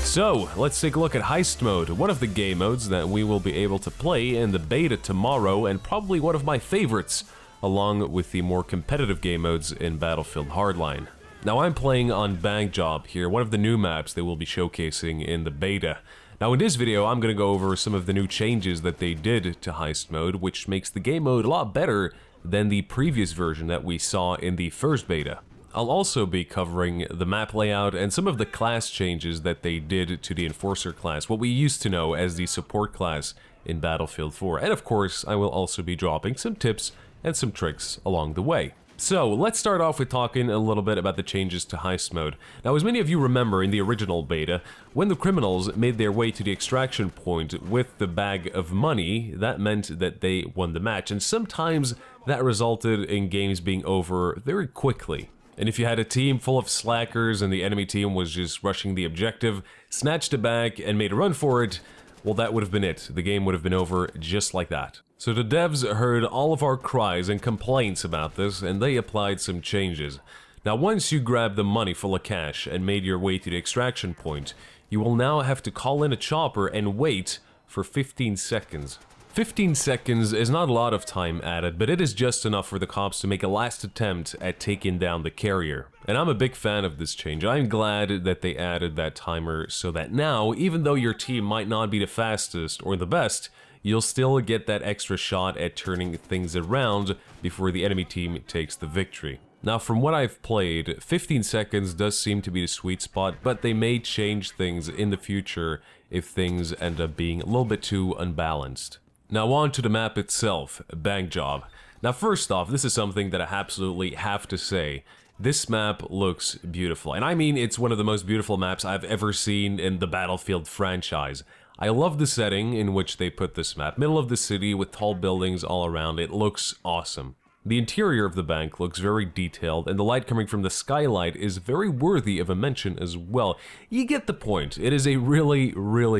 So, let's take a look at Heist Mode, one of the game modes that we will be able to play in the beta tomorrow, and probably one of my favorites, along with the more competitive game modes in Battlefield Hardline. Now I'm playing on Bank Job here, one of the new maps they will be showcasing in the beta. Now in this video I'm going to go over some of the new changes that they did to Heist Mode, which makes the game mode a lot better than the previous version that we saw in the first beta. I'll also be covering the map layout and some of the class changes that they did to the Enforcer class, what we used to know as the support class in Battlefield 4. And of course, I will also be dropping some tips and some tricks along the way. So, let's start off with talking a little bit about the changes to Heist Mode. Now, as many of you remember in the original beta, when the criminals made their way to the extraction point with the bag of money, that meant that they won the match, and sometimes that resulted in games being over very quickly. And if you had a team full of slackers and the enemy team was just rushing the objective, snatched it back, and made a run for it, well, that would have been it. The game would have been over just like that. So the devs heard all of our cries and complaints about this, and they applied some changes. Now, once you grab the money full of cash and made your way to the extraction point, you will now have to call in a chopper and wait for 15 seconds. 15 seconds is not a lot of time added, but it is just enough for the cops to make a last attempt at taking down the carrier. And I'm a big fan of this change. I'm glad that they added that timer so that now, even though your team might not be the fastest or the best, you'll still get that extra shot at turning things around before the enemy team takes the victory. Now, from what I've played, 15 seconds does seem to be the sweet spot, but they may change things in the future if things end up being a little bit too unbalanced. Now on to the map itself, Bank Job. Now first off, this is something that I absolutely have to say. This map looks beautiful, and I mean it's one of the most beautiful maps I've ever seen in the Battlefield franchise. I love the setting in which they put this map. Middle of the city with tall buildings all around, it looks awesome. The interior of the bank looks very detailed, and the light coming from the skylight is very worthy of a mention as well. You get the point, it is a really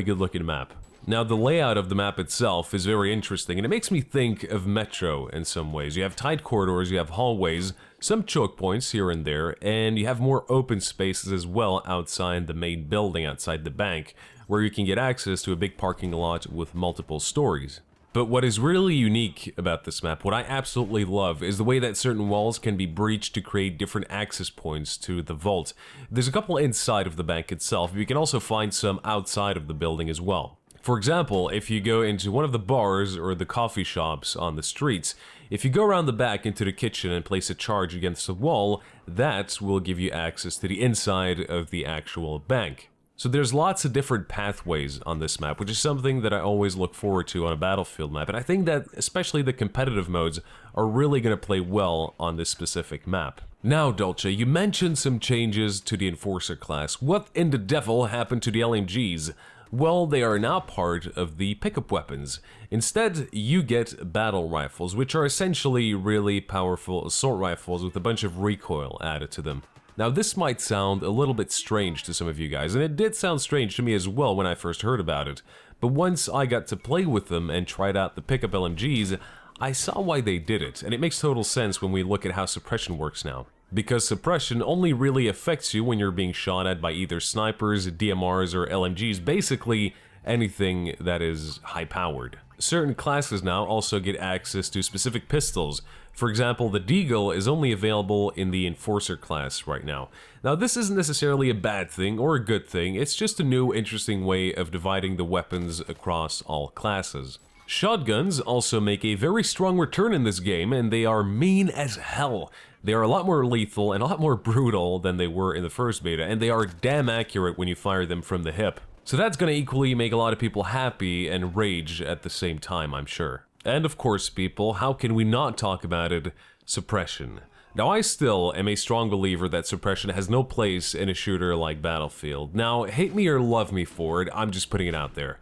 good looking map. Now, the layout of the map itself is very interesting, and it makes me think of Metro in some ways. You have tight corridors, you have hallways, some choke points here and there, and you have more open spaces as well outside the main building, outside the bank, where you can get access to a big parking lot with multiple stories. But what is really unique about this map, what I absolutely love, is the way that certain walls can be breached to create different access points to the vault. There's a couple inside of the bank itself, but you can also find some outside of the building as well. For example, if you go into one of the bars or the coffee shops on the streets, if you go around the back into the kitchen and place a charge against the wall, that will give you access to the inside of the actual bank. So there's lots of different pathways on this map, which is something that I always look forward to on a Battlefield map, and I think that especially the competitive modes are really going to play well on this specific map. Now, Dolce, you mentioned some changes to the Enforcer class. What in the devil happened to the LMGs? Well, they are now part of the pickup weapons. Instead, you get battle rifles, which are essentially really powerful assault rifles with a bunch of recoil added to them. Now, this might sound a little bit strange to some of you guys, and it did sound strange to me as well when I first heard about it. But once I got to play with them and tried out the pickup LMGs, I saw why they did it, and it makes total sense when we look at how suppression works now. Because suppression only really affects you when you're being shot at by either snipers, DMRs, or LMGs, basically anything that is high-powered. Certain classes now also get access to specific pistols. For example, the Deagle is only available in the Enforcer class right now. Now, this isn't necessarily a bad thing or a good thing, it's just a new, interesting way of dividing the weapons across all classes. Shotguns also make a very strong return in this game, and they are mean as hell. They are a lot more lethal and a lot more brutal than they were in the first beta, and they are damn accurate when you fire them from the hip. So that's gonna equally make a lot of people happy and rage at the same time, I'm sure. And of course, people, how can we not talk about it? Suppression. Now, I still am a strong believer that suppression has no place in a shooter like Battlefield. Now, hate me or love me for it, I'm just putting it out there.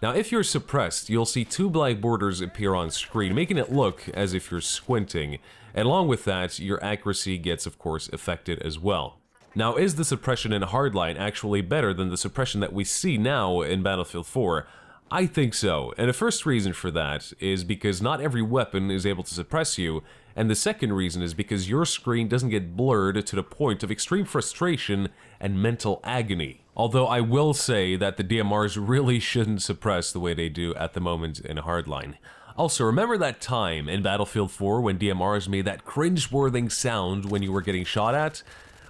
Now, if you're suppressed, you'll see two black borders appear on screen, making it look as if you're squinting. And along with that, your accuracy gets, of course, affected as well. Now, is the suppression in Hardline actually better than the suppression that we see now in Battlefield 4? I think so, and the first reason for that is because not every weapon is able to suppress you, And the second reason is because your screen doesn't get blurred to the point of extreme frustration and mental agony. Although I will say that the DMRs really shouldn't suppress the way they do at the moment in Hardline. Also, remember that time in Battlefield 4 when DMRs made that cringe-worthy sound when you were getting shot at?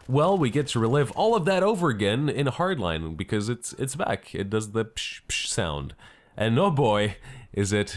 Well, we get to relive all of that over again in Hardline because it's back. It does the psh psh sound. And oh boy, is it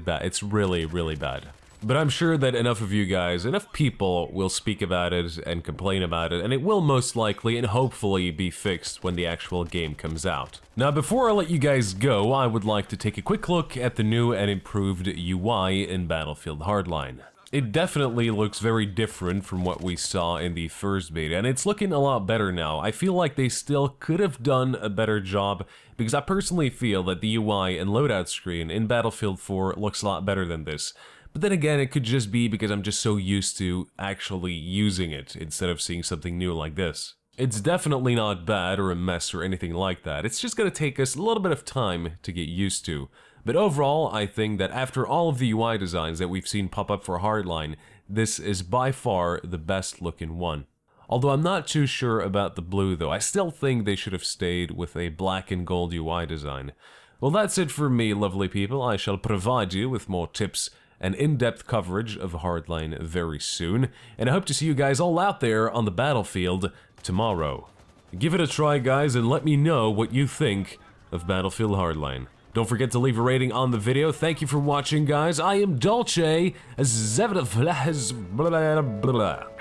bad. It's really, really bad. But I'm sure that enough of you guys, enough people will speak about it and complain about it, and it will most likely and hopefully be fixed when the actual game comes out. Now, before I let you guys go, I would like to take a quick look at the new and improved UI in Battlefield Hardline. It definitely looks very different from what we saw in the first beta, and it's looking a lot better now. I feel like they still could have done a better job, because I personally feel that the UI and loadout screen in Battlefield 4 looks a lot better than this. But then again, it could just be because I'm just so used to actually using it instead of seeing something new like this. It's definitely not bad or a mess or anything like that. It's just gonna take us a little bit of time to get used to. But overall, I think that after all of the UI designs that we've seen pop up for Hardline, this is by far the best looking one. Although I'm not too sure about the blue though, I still think they should have stayed with a black and gold UI design. Well, that's it for me, lovely people. I shall provide you with more tips and in-depth coverage of Hardline very soon, and I hope to see you guys all out there on the battlefield tomorrow. Give it a try, guys, and let me know what you think of Battlefield Hardline. Don't forget to leave a rating on the video. Thank you for watching, guys. I am Dolce, as blah blah blah.